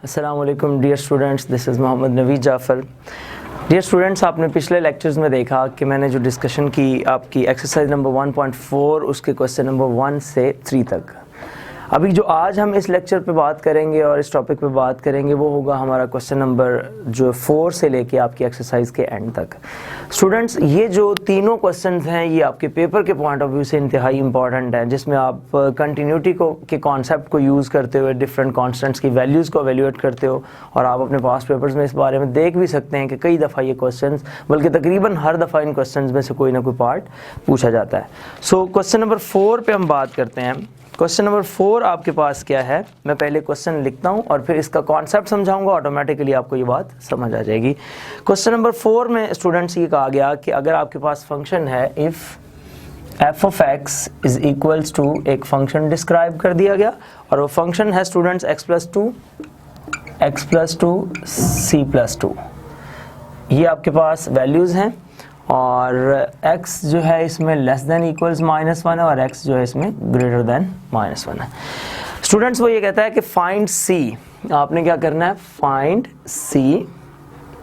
अस्सलाम वालेकुम dear students, this is Mohammad Naveed Jafar. Dear students, आपने पिछले लेक्चर्स में देखा कि मैंने जो डिस्कशन की आपकी एक्सरसाइज नंबर 1.4 उसके क्वेश्चन नंबर 1 से 3 तक। अभी जो आज हम इस लेक्चर पे बात करेंगे और इस टॉपिक पे बात करेंगे वो होगा हमारा क्वेश्चन नंबर जो 4 से लेके आपकी एक्सरसाइज के एंड तक। स्टूडेंट्स, ये जो तीनों क्वेश्चंस हैं ये आपके पेपर के पॉइंट ऑफ व्यू से इंतहाई इंपॉर्टेंट हैं, जिसमें आप कंटिन्यूटी के कॉन्सेप्ट को यूज़ करते हुए डिफरेंट कॉन्स्टेंट्स की वैल्यूज़ को एवेल्यूएट करते हो। और आप अपने पास्ट पेपर्स में इस बारे में देख भी सकते हैं कि कई दफ़ा ये क्वेश्चंस, बल्कि तकरीबन हर दफ़ा इन क्वेश्चंस में से कोई ना कोई पार्ट पूछा जाता है। सो क्वेश्चन नंबर 4 पे हम बात करते हैं। क्वेश्चन नंबर 4 आपके पास क्या है, मैं पहले क्वेश्चन लिखता हूं और फिर इसका कॉन्सेप्ट समझाऊंगा, ऑटोमेटिकली आपको ये बात समझ आ जाएगी। क्वेश्चन नंबर 4 में स्टूडेंट्स ये कहा गया कि अगर आपके पास फंक्शन है if f of x is equals to, एक फंक्शन डिस्क्राइब कर दिया गया और वो फंक्शन है students x plus two c plus two. ये आपके पास वैल्यूज़ हैं और x जो है इसमें लेस देन इक्वल्स -1 है और x जो है इसमें ग्रेटर देन -1 है। स्टूडेंट्स, वो ये कहता है कि फाइंड c, आपने क्या करना है, फाइंड c।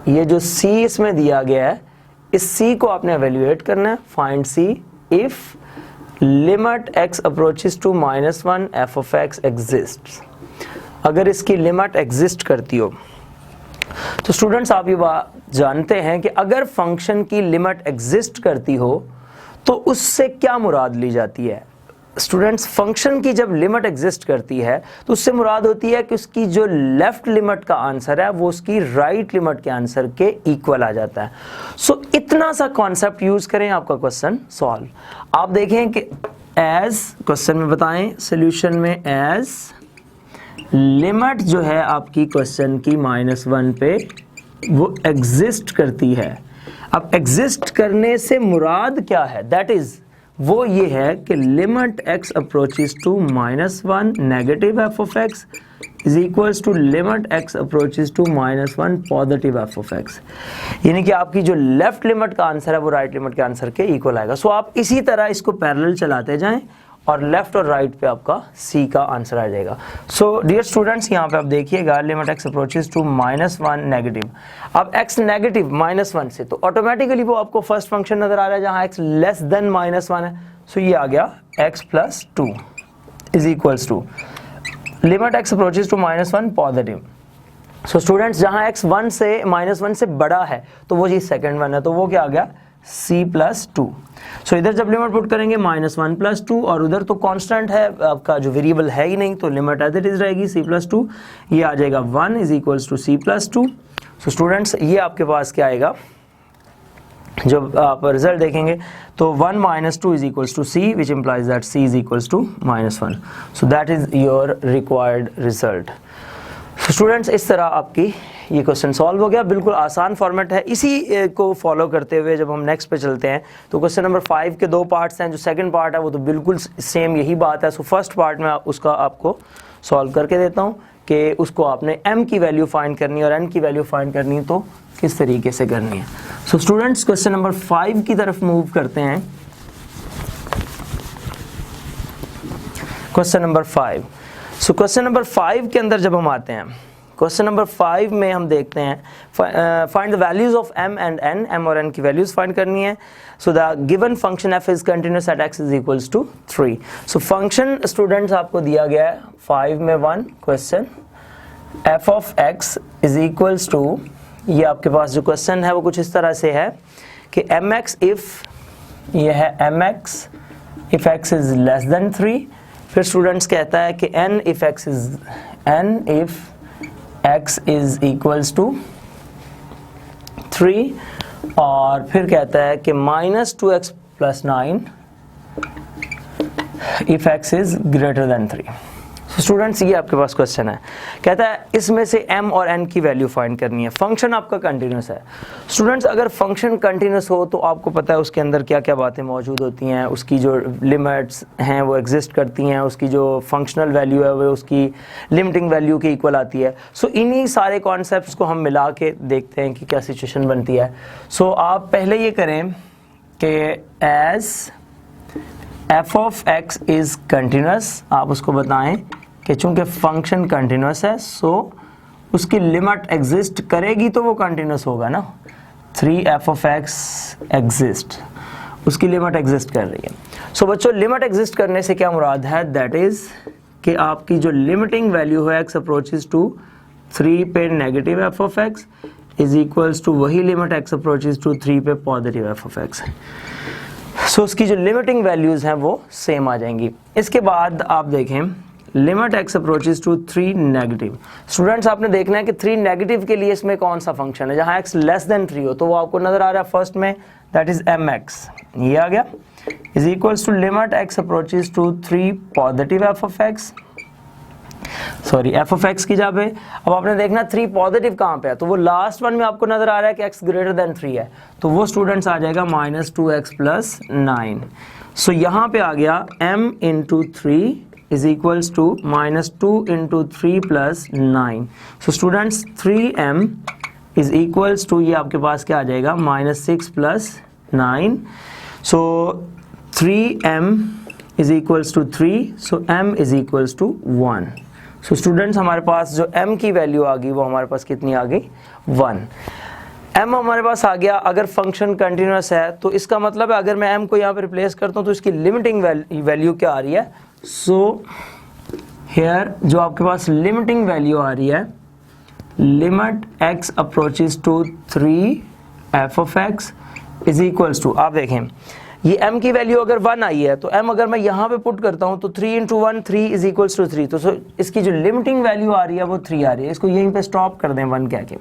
ये जो c इसमें दिया गया है इस c को आपने एवेल्यूएट करना है। Find c if limit x approaches to -1 f of x exists. अगर इसकी लिमिट एग्जिस्ट करती हो तो स्टूडेंट्स आप ये बात जानते हैं कि अगर फंक्शन की लिमिट एग्जिस्ट करती हो तो उससे क्या मुराद ली जाती है। स्टूडेंट्स, फंक्शन की जब लिमिट एग्जिस्ट करती है तो उससे मुराद होती है कि उसकी जो लेफ्ट लिमिट का आंसर है वो उसकी राइट लिमिट के आंसर के इक्वल आ जाता है। सो इतना सा कॉन्सेप्ट यूज करें आपका क्वेश्चन सॉल्व। आप देखें कि एज क्वेश्चन में बताएं, सोल्यूशन में एज लिमिट जो है आपकी क्वेश्चन की -1 पे वो एग्जिस्ट करती है। अब एग्जिस्ट करने से मुराद क्या है, दैट इज वो ये है कि limit x approaches to -1 negative f of x is equals to limit x approaches to -1 positive f of x। यानी कि आपकी जो लेफ्ट लिमिट का आंसर है वो राइट लिमिट के आंसर के इक्वल आएगा। सो आप इसी तरह इसको पैरेलल चलाते जाएं और लेफ्ट और राइट पे आपका C का आंसर आ जाएगा। सो डियर स्टूडेंट्स, यहाँ पे आप देखिएगा limit x approaches to -1 negative. अब x नेगेटिव -1 से तो ऑटोमेटिकली वो आपको फर्स्ट फंक्शन नजर आ रहा है जहाँ x लेस देन -1 है। सो ये आ गया x plus 2 is equals to limit x approaches to -1 positive. So students, जहाँ x 1 से -1 से बड़ा है तो वो चीज़ सेकेंड वन है, तो वो क्या आ गया, c प्लस 2। सो इधर जब लिमिट पुट करेंगे -1 प्लस 2 और उधर तो कांस्टेंट है आपका, जो वेरिएबल है ही नहीं, तो लिमिट एज इट इज रहेगी c प्लस 2। ये आ जाएगा 1 is equals to c plus 2। So students, ये आपके पास क्या आएगा, जब आप रिजल्ट देखेंगे तो 1 - 2 is equals to c which implies that c is equals to -1। So that is your required result. Students, इस तरह आपकी ये क्वेश्चन सॉल्व हो गया। बिल्कुल आसान फॉर्मेट है। इसी को फॉलो करते हुए जब हम नेक्स्ट पे चलते हैं तो क्वेश्चन नंबर 5 के 2 पार्ट्स हैं। जो सेकंड पार्ट है वो तो बिल्कुल सेम यही बात है। सो फर्स्ट पार्ट में उसका आपको सॉल्व करके देता हूँ कि उसको आपने m की वैल्यू फाइंड करनी है और n की वैल्यू फाइंड करनी है तो किस तरीके से करनी है। सो स्टूडेंट्स, क्वेश्चन नंबर 5 की तरफ मूव करते हैं। Question number 5। So question number 5 के अंदर जब हम आते हैं, क्वेश्चन नंबर 5 में हम देखते हैं find the values of m and n, m और n की वैल्यूज फाइंड करनी है। So the given function f is continuous at x is equals to 3। So function students आपको दिया गया है 5 में 1 question, f of x is equals to, ये आपके पास जो क्वेश्चन है वो कुछ इस तरह से है कि mx इफ, ये है mx if x is less than 3। फिर स्टूडेंट्स कहता है कि n if x is equals to 3 और फिर कहता है कि -2x plus 9 if x is greater than 3। Students, ये आपके पास क्वेश्चन है, कहता है इसमें से m और n की वैल्यू फाइंड करनी है। फंक्शन आपका कंटिन्यूस है। स्टूडेंट्स, अगर फंक्शन कंटिन्यूस हो तो आपको पता है उसके अंदर क्या क्या बातें मौजूद होती हैं। उसकी जो लिमिट्स हैं वो एग्जिस्ट करती हैं, उसकी जो फंक्शनल वैल्यू है वो उसकी लिमिटिंग वैल्यू के इक्वल आती है। सो इन्हीं सारे कॉन्सेप्ट्स को हम मिला के देखते हैं कि क्या सिचुएशन बनती है। सो आप पहले ये करें कि as f of x is continuous, आप उसको बताएं कि चूंकि फंक्शन कंटिन्यूस है सो उसकी लिमिट एग्जिस्ट करेगी तो वो कंटिन्यूस होगा ना। 3f(x) एग्जिस्ट, उसकी लिमिट एग्जिस्ट कर रही है। सो बच्चों लिमिट एग्जिस्ट करने से क्या मुराद है, दैट इज कि आपकी जो लिमिटिंग वैल्यू है x अप्रोचेस टू 3 पे negative f(x) is equals to वही लिमिट x अप्रोचेस टू 3 पे पॉजिटिव f(x) है। सो उसकी जो लिमिटिंग वैल्यूज हैं वो सेम आ जाएंगी। इसके बाद आप देखें limit x approaches to 3 negative. Students आपने देखना है कि 3 नेगेटिव के लिए इसमें कौन सा फंक्शन है, जहां x लेस देन 3 हो तो वो आपको नजर आ रहा है फर्स्ट में, दैट इज mx, ये आ गया, is equals to limit x approaches to 3 positive f(x), sorry f(x) की जगह पे अब आपने देखना 3 पॉजिटिव कहाँ पे है, तो वो लास्ट वन में आपको नजर आ रहा है कि x ग्रेटर देन 3 है, तो वो स्टूडेंट्स आ जाएगा -2x + 9। सो यहाँ पे आ गया m × 3 is equals to -2 × 3 + 9। So students 3m is equals to, ये आपके पास क्या आ जाएगा, -6 + 9। So 3m is equals to 3, so m is equals to 1। So students हमारे पास जो m की वैल्यू आ गई वो हमारे पास कितनी आ गई, 1। m हमारे पास आ गया। अगर फंक्शन कंटिन्यूस है तो इसका मतलब है अगर मैं m को यहाँ पे रिप्लेस करता हूँ तो इसकी लिमिटिंग वैल्यू क्या आ रही है, सो हेयर जो आपके पास लिमिटिंग वैल्यू आ रही है, limit x approaches to 3f(x) is equals to, आप देखें ये m की वैल्यू अगर 1 आई है तो m अगर मैं यहाँ पे पुट करता हूँ तो 3 × 1 3 इज इक्वल्स टू 3, तो इसकी जो लिमिटिंग वैल्यू आ रही है वो 3 आ रही है। इसको यहीं पे स्टॉप कर दें 1 कह के,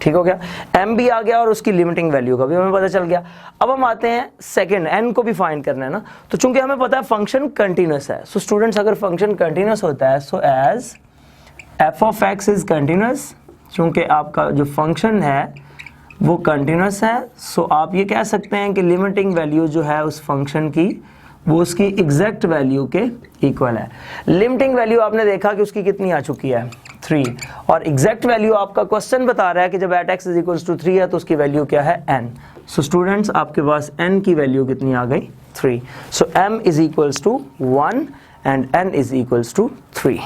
ठीक हो गया, m भी आ गया और उसकी लिमिटिंग वैल्यू का भी हमें पता चल गया। अब हम आते हैं सेकंड, n को भी फाइंड करना है ना, तो चूंकि हमें पता है फंक्शन कंटिन्यूस है, सो स्टूडेंट्स अगर फंक्शन कंटिन्यूस होता है so as f(x) is continuous, चूंकि आपका जो फंक्शन है वो कंटिन्यूस है, सो आप ये कह सकते हैं कि लिमिटिंग वैल्यू जो है उस फंक्शन की वो उसकी एग्जैक्ट वैल्यू के इक्वल है। लिमिटिंग वैल्यू आपने देखा कि उसकी कितनी आ चुकी है, 3, और एग्जैक्ट वैल्यू आपका क्वेश्चन बता रहा है कि जब @x = 3 है तो उसकी वैल्यू क्या है, n। सो स्टूडेंट्स आपके पास n की वैल्यू कितनी आ गई, 3। So m is equals to 1 and n is equals to 3।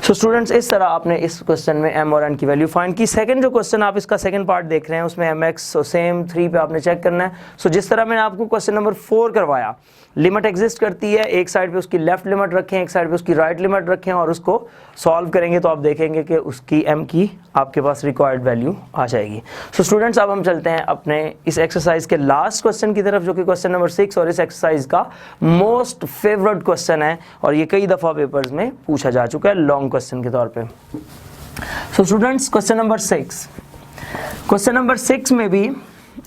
So students इस तरह आपने इस क्वेश्चन में m और n की वैल्यू फाइंड की। सेकंड जो क्वेश्चन आप इसका सेकंड पार्ट देख रहे हैं उसमें mx सेम 3 पे आपने चेक करना है। सो जिस तरह मैंने आपको क्वेश्चन नंबर 4 करवाया, लिमिट एग्जिस्ट करती है, एक साइड पे उसकी लेफ्ट लिमिट रखें, एक साइड पे उसकी राइट लिमिट रखें और उसको सॉल्व करेंगे तो आप देखेंगे कि उसकी m की आपके पास रिक्वायर्ड वैल्यू आ जाएगी। सो स्टूडेंट्स अब हम चलते हैं अपने इस एक्सरसाइज के लास्ट क्वेश्चन की तरफ, जो कि क्वेश्चन नंबर 6 और इस एक्सरसाइज का मोस्ट फेवरेट क्वेश्चन है और ये कई दफ़ा पेपर्स में पूछा जा चुका है लॉन्ग क्वेश्चन के तौर पे। सो स्टूडेंट्स क्वेश्चन नंबर 6 में भी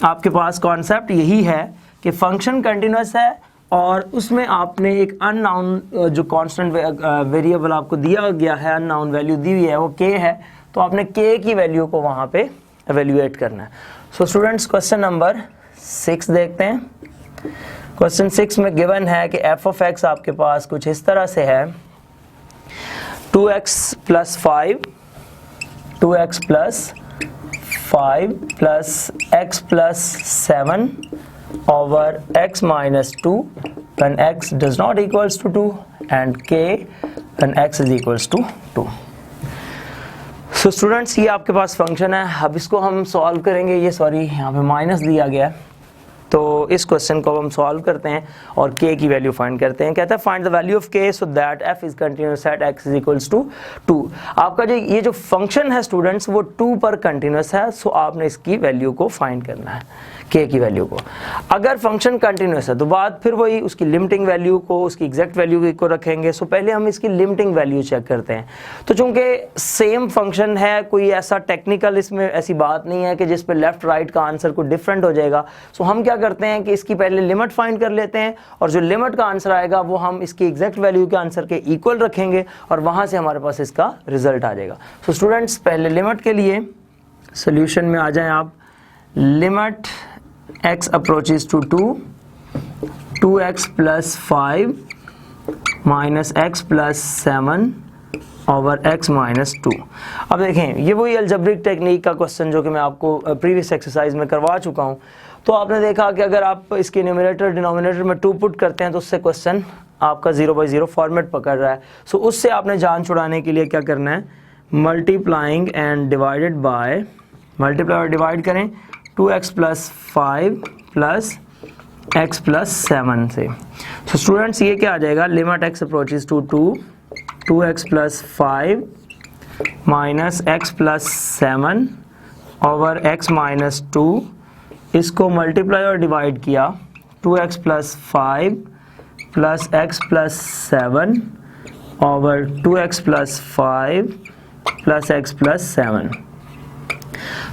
आपके पास कॉन्सेप्ट यही है कि फंक्शन कंटिन्यूस है और उसमें आपने एक अननाउन जो कांस्टेंट वेरिएबल आपको दिया गया है, अननाउन वैल्यू दी हुई है वो k है, तो आपने k की वैल्यू को वहाँ पे एवेल्युएट करना है। सो स्टूडेंट्स क्वेश्चन नंबर 6 देखते हैं। क्वेश्चन 6 में गिवन है कि f(x) आपके पास कुछ इस तरह से है, 2x + 5 2x + 5 + x + 7 over x - 2 when x does not equals to 2 and k when x is equals to 2। So students ये आपके पास फंक्शन है, अब इसको हम सॉल्व करेंगे। ये सॉरी यहाँ पे माइनस दिया गया है, तो इस क्वेश्चन को हम सॉल्व करते हैं और k की वैल्यू फाइंड करते हैं। कहता है find the value of k so that f is continuous at x is equals to 2। आपका जो ये जो फंक्शन है स्टूडेंट्स वो 2 पर कंटिन्यूस है, सो आपने इसकी वैल्यू को फाइंड करना है, k की वैल्यू को। अगर फंक्शन कंटिन्यूस है तो बाद फिर वही उसकी लिमिटिंग वैल्यू को उसकी एग्जैक्ट वैल्यू को रखेंगे। सो पहले हम इसकी लिमिटिंग वैल्यू चेक करते हैं। तो चूंकि सेम फंक्शन है, कोई ऐसा टेक्निकल इसमें ऐसी बात नहीं है कि जिस पे लेफ्ट राइट का आंसर को डिफरेंट हो जाएगा। सो हम क्या करते हैं कि इसकी पहले लिमिट फाइंड कर लेते हैं और जो लिमिट का आंसर आएगा वो हम इसकी एग्जैक्ट वैल्यू के आंसर के इक्वल रखेंगे और वहां से हमारे पास इसका रिजल्ट आ जाएगा। सो स्टूडेंट्स पहले लिमिट के लिए सोल्यूशन में आ जाएं आप। Limit x approaches to 2 2x + 5 - x + 7 over x - 2। अब देखें ये वही अलजेब्रिक टेक्निक का क्वेश्चन जो कि मैं आपको प्रीवियस एक्सरसाइज में करवा चुका हूँ। तो आपने देखा कि अगर आप इसके न्यूमरेटर डिनोमिनेटर में 2 पुट करते हैं तो उससे क्वेश्चन आपका 0/0 फॉर्मेट पकड़ रहा है। सो उससे आपने जान छुड़ाने के लिए क्या करना है, multiplying and divided by, multiply और डिवाइड करें 2x plus 5 plus x plus 7 से। तो स्टूडेंट्स ये क्या आ जाएगा, limit x approaches to 2x plus 5 minus x plus 7 over x minus 2, इसको मल्टीप्लाई और डिवाइड किया 2x plus 5 plus x plus 7 over 2x plus 5 plus x plus 7।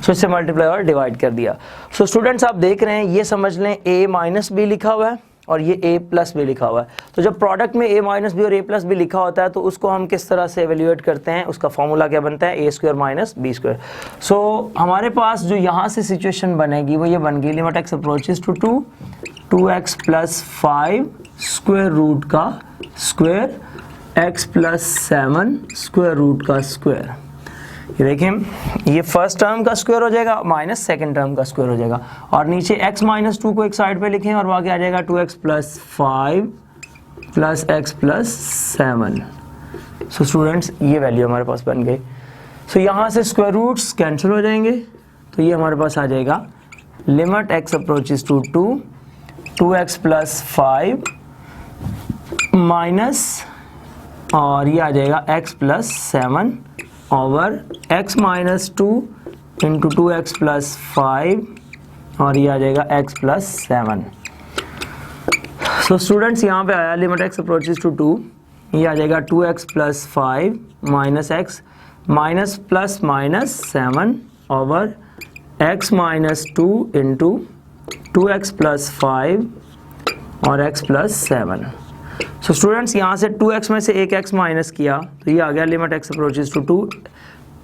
So इससे मल्टीप्लाई और डिवाइड कर दिया। सो स्टूडेंट्स आप देख रहे हैं, ये समझ लें a माइनस बी लिखा हुआ है और ये a प्लस बी लिखा हुआ है। तो जब प्रोडक्ट में a माइनस बी और a प्लस बी लिखा होता है तो उसको हम किस तरह से एवेल्यूएट करते हैं, उसका फॉर्मूला क्या बनता है, a square minus B square. So हमारे पास जो यहाँ से सिचुएशन बनेगी वो ये बन गई, limit x approaches to 2x plus 5 square root का square x plus 7 square root का स्क्वायर। ये देखें, ये फर्स्ट टर्म का स्क्वायर हो जाएगा माइनस सेकेंड टर्म का स्क्वायर हो जाएगा, और नीचे x माइनस 2 को एक साइड पे लिखें और वहाँ आ जाएगा 2x plus 5 plus x plus 7। So students ये वैल्यू हमारे पास बन गई। सो यहाँ से स्क्वायर रूट्स कैंसिल हो जाएंगे, तो ये हमारे पास आ जाएगा limit x approaches to 2x plus 5 minus, और ये आ जाएगा x plus 7 over x minus 2 into 2x plus 5, और ये आ जाएगा x प्लस 7। सो स्टूडेंट्स यहाँ पे आया लिमिट x अप्रोचेस टू 2, ये आ जाएगा 2x plus 5 minus x minus plus minus 7 over x minus 2 into 2x plus 5 और x प्लस 7। सो स्टूडेंट्स यहाँ से 2x में से एक x माइनस किया तो ये आ गया limit x approaches to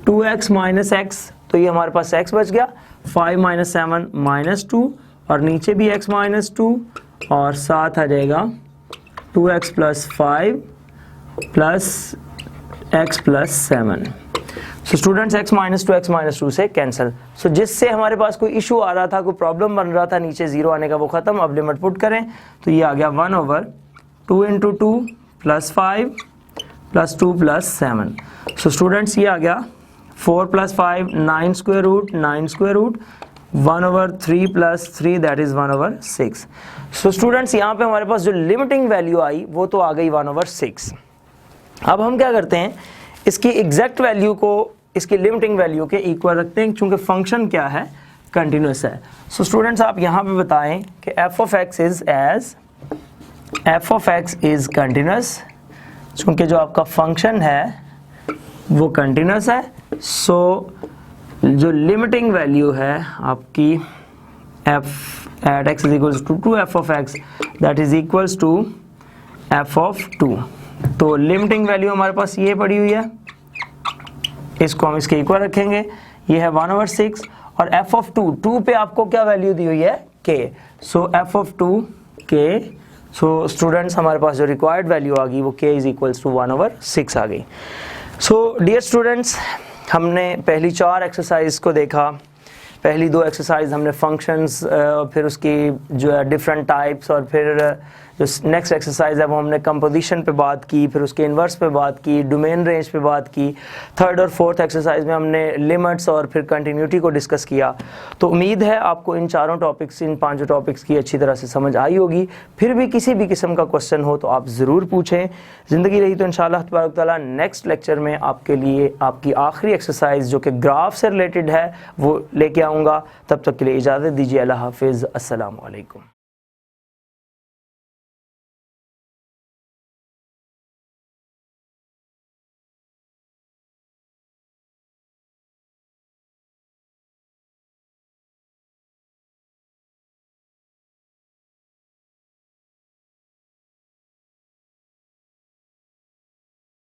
2x minus x, तो ये हमारे पास x बच गया, 5 माइनस 7 माइनस 2, और नीचे भी x माइनस 2, और साथ आ जाएगा 2x plus 5 plus x plus 7। So students x minus 2 x minus 2 से कैंसिल। सो जिससे हमारे पास कोई इशू आ रहा था, कोई प्रॉब्लम बन रहा था नीचे जीरो आने का, वो खत्म। अब लिमिट पुट करें तो ये आ गया 1 over 2 into 2 plus 5 plus 2 plus 7। So students ये आ गया 4 plus 5 9 square root 1 over 3 plus 3 that is 1 over 6। So students यहाँ पे हमारे पास जो लिमिटिंग वैल्यू आई वो तो आ गई 1 ओवर 6। अब हम क्या करते हैं, इसकी एग्जैक्ट वैल्यू को इसकी लिमिटिंग वैल्यू के इक्वल रखते हैं, क्योंकि फंक्शन क्या है, कंटिन्यूस है। सो स्टूडेंट्स आप यहाँ पे बताएं कि f of x is continuous, क्योंकि जो आपका फंक्शन है वो कंटिन्यूस है। सो जो लिमिटिंग वैल्यू है आपकी f at x is equals to 2f of x that is equals to f of 2। तो लिमिटिंग वैल्यू हमारे पास ये पड़ी हुई है, इसको हम इसके इक्वल रखेंगे, ये है 1 ओवर 6, और f of 2 पे आपको क्या वैल्यू दी हुई है, k। So f of 2 k। So students हमारे पास जो रिक्वायर्ड वैल्यू आ गई वो k is equals to 1 over 6 आ गई। सो डियर स्टूडेंट्स, हमने पहली 4 एक्सरसाइज को देखा। पहली 2 एक्सरसाइज हमने फंक्शंस, फिर उसकी जो है डिफरेंट टाइप्स, और फिर जो नेक्स्ट एक्सरसाइज है वो हमने कंपोजिशन पे बात की, फिर उसके इन्वर्स पे बात की, डोमेन रेंज पे बात की। थर्ड और फोर्थ एक्सरसाइज में हमने लिमिट्स और फिर कंटिन्यूटी को डिस्कस किया। तो उम्मीद है आपको इन 4 टॉपिक्स, इन 5 टॉपिक्स की अच्छी तरह से समझ आई होगी। फिर भी किसी भी किस्म का क्वेश्चन हो तो आप ज़रूर पूछें। ज़िंदगी रही तो इंशाअल्लाह तबारक तआला नेक्स्ट लेक्चर में आपके लिए आपकी आखिरी एक्सरसाइज जो कि ग्राफ से रिलेटेड है वो लेके आऊँगा। तब तक के लिए इजाज़त दीजिए। अल्लाह हाफिज़। अस्सलामु अलैकुम।